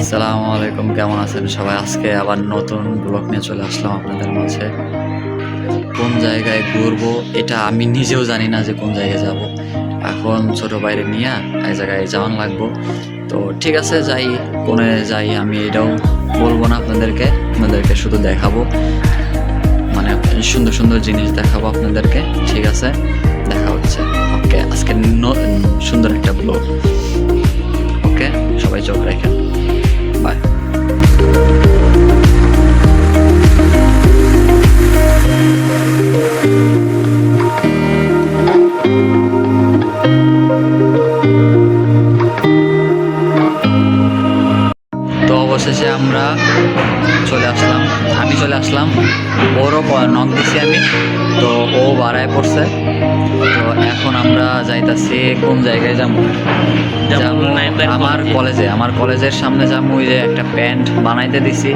আসসালামু আলাইকুম, কেমন আছেন সবাই? আজকে আবার নতুন ব্লগ নিয়ে চলে আসলাম আপনাদের মাঝে। কোন জায়গায় ঘুরবো এটা আমি নিজেও জানি না, যে কোন জায়গায় যাব। এখন ছোট বাইরে নিয়ে এক জায়গায় যাওয়ান লাগবো। তো ঠিক আছে, যাই। কোনে যাই আমি এটাও বলবো না আপনাদেরকে শুধু দেখাবো, মানে সুন্দর সুন্দর জিনিস দেখাবো আপনাদেরকে। ঠিক আছে, দেখা হচ্ছে। ওকে, আজকে সুন্দর একটা ব্লগ। ওকে, সবাই চোখ রাখেন। বাই। তো অবশেষে আমরা আমি চলে আসলাম। ওরও নক দিছি আমি, তো ও বাড়ায় পড়ছে। তো এখন আমরা যাইতাছি কোন জায়গায় যাবো। আমার কলেজের সামনে যাবো। ওই যে একটা প্যান্ট বানাইতে দিছি,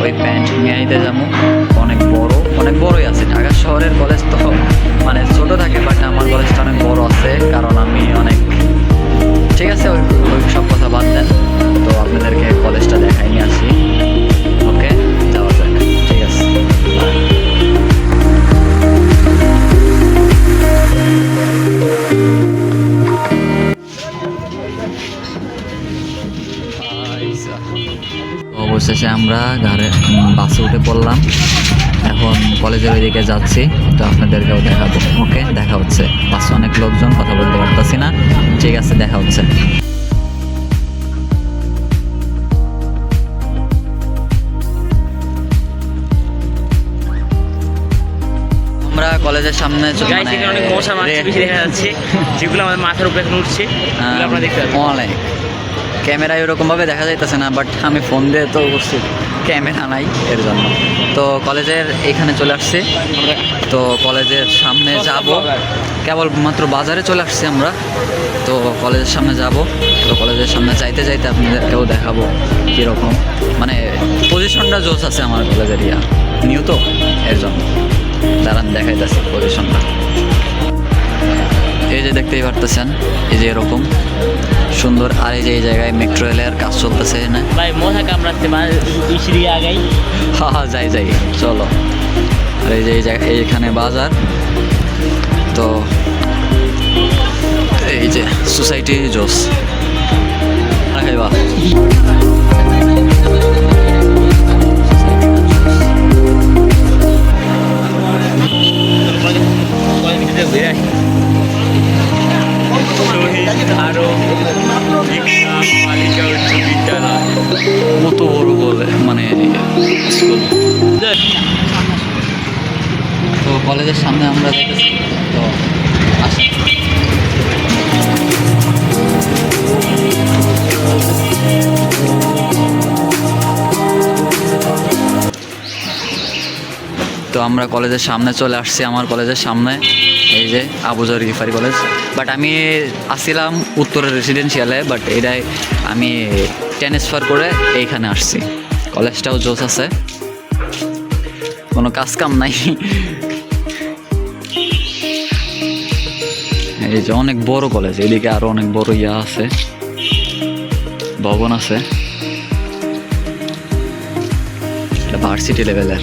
ওই প্যান্ট নিয়ে আইতে যাবো। অনেক বড়ই আছে। ঢাকা শহরের কলেজ তো মানে ছোট থাকে, বাট আমার কলেজটা অনেক বড় আছে, কারণ আমি অনেক। ঠিক আছে, ওই সব কথা বাদ দেন। তো আপনাদেরকে কলেজটা দেখাই নিয়ে আসি। ওকে, যাওয়া যাক। ঠিক আছে, অবশেষে আমরা বাসে উঠে পড়লাম। এখন কলেজের ওইদিকে যাচ্ছি, তো আপনাদেরকেও দেখাবো। ওকে, দেখা হচ্ছে। বাসে অনেক লোকজন, কথা বলতে পারতাছি না। ঠিক আছে, দেখা হচ্ছে। আমরা কলেজের সামনে অনেক মশা মাছি বেশি দেখা যাচ্ছে, যেগুলো আমাদের মাথার উপরে এখন উঠছে, আপনারা দেখতে পাবেন। অনেক ক্যামেরায় ওরকম ভাবে দেখা যাইতেছে না, বাট আমি ফোন দিয়ে তো করছি, ক্যামেরা নাই এর জন্য। তো কলেজের এখানে চলে আসছি। তো কলেজের সামনে যাব, কেবলমাত্র বাজারে চলে আসছি আমরা। তো কলেজের সামনে যাব। তো কলেজের সামনে যাইতে যাইতে আপনাদেরকেও দেখাবো কীরকম, মানে পজিশনটা জোস আছে আমার কলেজের। নিউ তো এর জন্য দাঁড়ান দেখাইতেছি পজিশনটা। এই যে দেখতেই পারতেছেন, এই যে এরকম সুন্দর। আর এই যে এই জায়গায় মেট্রো রেলের কাজ চলতেছে না ভাই, মশা কামড়াচ্ছে আগাই। হ্যাঁ, যাই চলো। আর এই যে এইখানে বাজার। তো এই যে সোসাইটি জোস খাইবা। কত বড় বলে মানে স্কুল। তো কলেজের সামনে আমরা দেখতেছি। তো আসেন। তো আমরা কলেজের সামনে চলে আসছি, আমার কলেজের সামনে। এই যে আবু জর গিফারি কলেজ। বাট আমি আসছিলাম উত্তরের রেসিডেন্সিয়ালে, বাট এটাই আমি ট্রান্সফার করে এইখানে আসছি। কলেজটাও জোস আছে, কোনো কাজ কাম নাই। এই যে অনেক বড় কলেজ, এদিকে আরো অনেক বড় আছে, ভবন আছে। এটা ভার্সিটি লেভেলের।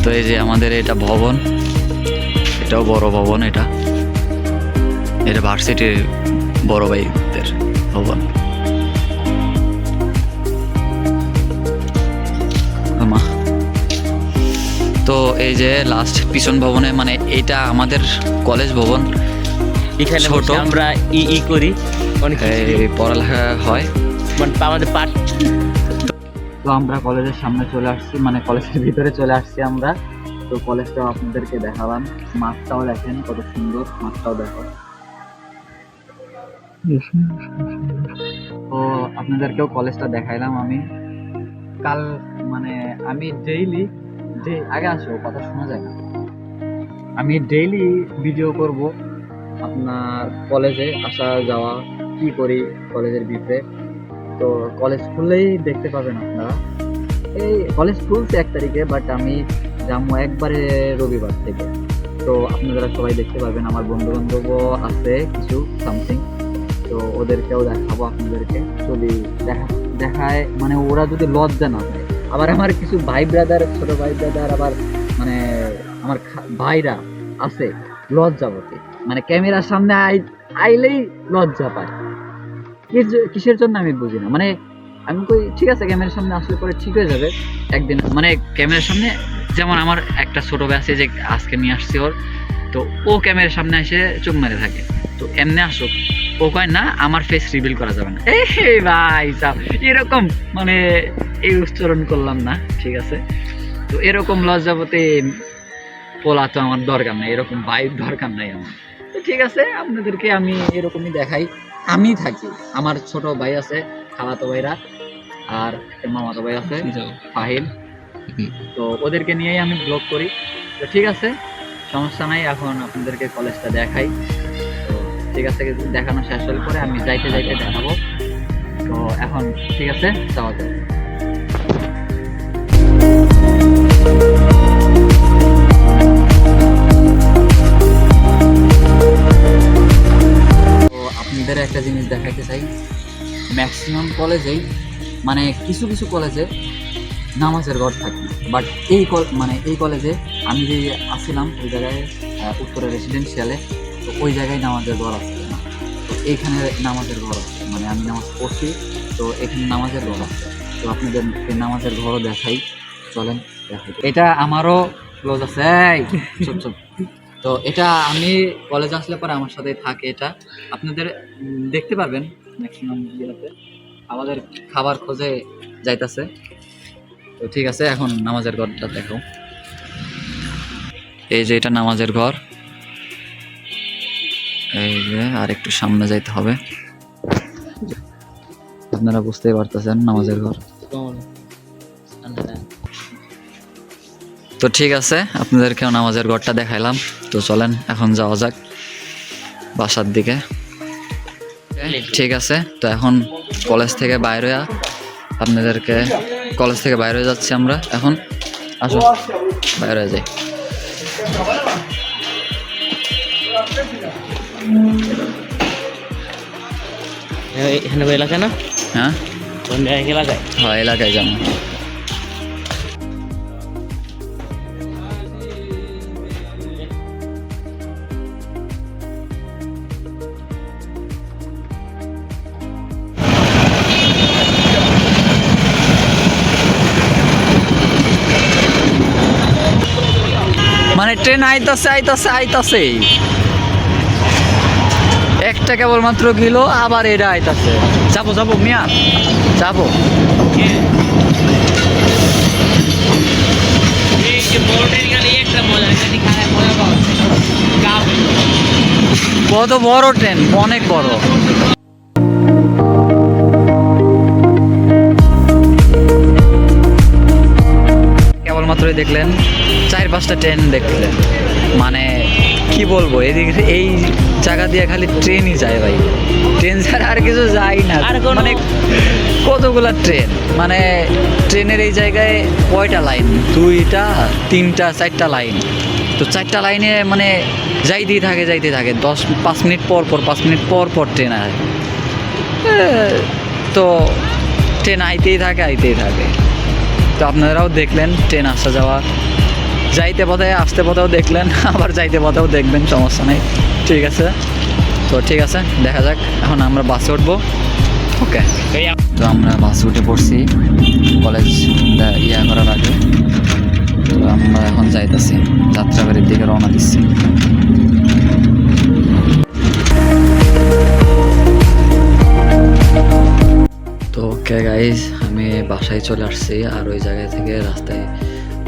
তো এই যে আমাদের এটা ভবন, এটাও বড় ভবন। এটা ভার্সিটির বড় ভাইদের ভবন। তো এই যে লাস্ট পিছন ভবনে, মানে এটা আমাদের কলেজ ভবন। এখানে ছোট আমরা করি, অনেক পড়ালেখা হয়, মানে আমাদের পাঠ। তো আমরা কলেজের সামনে চলে আসছি, মানে কলেজের ভিতরে চলে আসছি আমরা। তো কলেজটাও আপনাদেরকে দেখালাম। মাঠটাও দেখেন কত সুন্দর, মাঠটাও দেখো। তো আপনাদেরকেও কলেজটা দেখাইলাম আমি। কাল মানে আমি ডেইলি আগে আসো, কথা শোনা যায় না। আমি ডেইলি ভিডিও করব আপনার কলেজে আসা যাওয়া, কি করি কলেজের ভিতরে। তো কলেজ খুললেই দেখতে পাবেন আপনারা। এই কলেজ খুলছে 1 তারিখে, বাট আমি যাবো একবারে রবিবার থেকে। তো আপনারা সবাই দেখতে পারবেন, আমার বন্ধু বান্ধবও আছে কিছু সামথিং, তো ওদেরকেও দেখাবো আপনাদেরকে যদি দেখায়, মানে ওরা যদি লজ্জা না পায়। আবার আমার কিছু ভাই ব্রাদার, ছোট ভাই ব্রাদার, আবার মানে আমার ভাইরা আছে লজ্জাবতী, মানে ক্যামেরার সামনে আইলেই লজ্জা পায়। কিসের জন্য আমি বুঝি না। মানে আমি কই ঠিক আছে ক্যামেরার সামনে আসলে পরে ঠিক হয়ে যাবে একদিন, মানে ক্যামেরার সামনে, যেমন আমার একটা ছোট ভাই আছে যে আজকে নিয়ে আসছে ওর, তো ও ক্যামেরার সামনে এসে চুপ মেরে থাকে, তো এমনি আসুক, ও কয় না আমার ফেস রিভিল করা যাবে না। এই ভাই সাহেব এরকম মানে এই উচ্চারণ করলাম না, ঠিক আছে। তো এরকম লজ্জাবতী পোলা তো আমার দরকার নাই, এরকম ভাইব দরকার নাই আমার। তো ঠিক আছে আপনাদেরকে আমি এরকমই দেখাই। আমি থাকি, আমার ছোট ভাই আছে, খালাতো ভাইরা, আর একটা মামাতো ভাই আছে ফাহিম, তো ওদেরকে নিয়েই আমি ব্লগ করি। তো ঠিক আছে সমস্যা নাই, এখন আপনাদেরকে কলেজটা দেখাই। তো ঠিক আছে দেখানো শেষ হলে পরে আমি যাইতে যাইতে দেখাবো। তো এখন ঠিক আছে যাওয়া যায়। তো আপনাদের একটা জিনিস দেখাইতে চাই, ম্যাক্সিমাম কলেজেই মানে কিছু কিছু কলেজে নামাজের ঘর থাকে, বাট এই কলেজে আমি যে আসছিলাম ওই জায়গায় উত্তরা রেসিডেন্সিয়ালে, তো ওই জায়গায় নামাজের ঘর আসছে না, তো এইখানে নামাজের ঘর আছে, মানে আমি নামাজ পড়ছি, তো এখানে নামাজের ঘর আছে। তো আপনাদের এই নামাজের ঘরও দেখাই, চলেন দেখাই। এটা আমারও ক্লোজ আছে, এই চুপ চুপ। তো এটা আমি কলেজ আসলে পরে আমার সাথে থাকে, এটা আপনাদের দেখতে পারবেন ম্যাক্সিমাম ইয়েতে আমাদের খাবার খোঁজে যাইতাছে। তো ঠিক আছে এখন নামাজের ঘরটা দেখো, এই যে এটা নামাজের ঘর, এই যে আর একটু সামনে যাইতে হবে, আপনারা বুঝতেই পারতেছেন নামাজের ঘর। তো ঠিক আছে আপনাদেরকেও নামাজের ঘরটা দেখাইলাম। তো চলেন এখন যাওয়া যাক বাসার দিকে। ঠিক আছে তো এখন কলেজ থেকে বাইরে আপনাদেরকে কলেজ থেকে বাইরে যাচ্ছি আমরা এখন, আসুন বাইরে যাই। এখানে এলাকা না? হ্যাঁ এলাকায়, হ্যাঁ এলাকায় যাবো। মানে ট্রেন আইতাছে আইতাছে আইতাছে, একটা কেবলমাত্র গেল, আবার এটা আইতাছে। যাবো যাবো মিয়া যাবো। কত বড় ট্রেন, অনেক বড়। কেবলমাত্রই দেখলেন 4-5টা ট্রেন দেখলেন, মানে কি বলবো, এদিকে এই জায়গা দিয়ে খালি ট্রেনই যায় ভাই, ট্রেন ছাড়া আর কিছু যায় না। মানে কতগুলা ট্রেন, মানে ট্রেনের এই জায়গায় কয়টা লাইন, 2টা 3টা 4টা লাইন, তো 4টা লাইনে মানে যাইতেই থাকে 5 মিনিট পর পর 5 মিনিট পর পর ট্রেন আসে। তো ট্রেন আইতেই থাকে। তো আপনারাও দেখলেন ট্রেন আসা যাওয়া, যাইতে পথে আসতে পথেও দেখলেন, আবার যাইতে পথেও দেখবেন, সমস্যা নেই। ঠিক আছে তো ঠিক আছে দেখা যাক, এখন আমরা বাসে উঠবো। ওকে তো আমরা বাসে উঠে পড়ছি কলেজ করার আগে। তো আমরা এখন যাইতেছি, যাত্রাবাড়ির দিকে রওনা দিচ্ছি। তো ওকে গাইজ আমি বাসায় চলে আসছি, আর ওই জায়গা থেকে রাস্তায়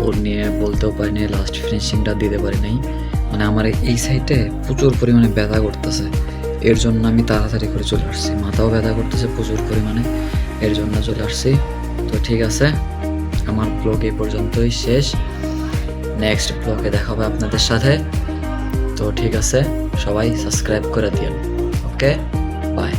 ওর নিয়ে বলতেও পারিনি, লাস্ট ফিনিশিংটা দিতে পারি নাই। মানে আমার এই সাইডে প্রচুর পরিমাণে ব্যথা করতেছে, এর জন্য আমি তাড়াতাড়ি করে চলে আসছি। মাথাও ব্যথা করতেছে প্রচুর পরিমাণে, এর জন্য চলে আসছি। তো ঠিক আছে আমার ব্লগ এই পর্যন্তই শেষ, নেক্সট ব্লগে দেখা হবে আপনাদের সাথে। তো ঠিক আছে সবাই সাবস্ক্রাইব করে দিন। Okay bye.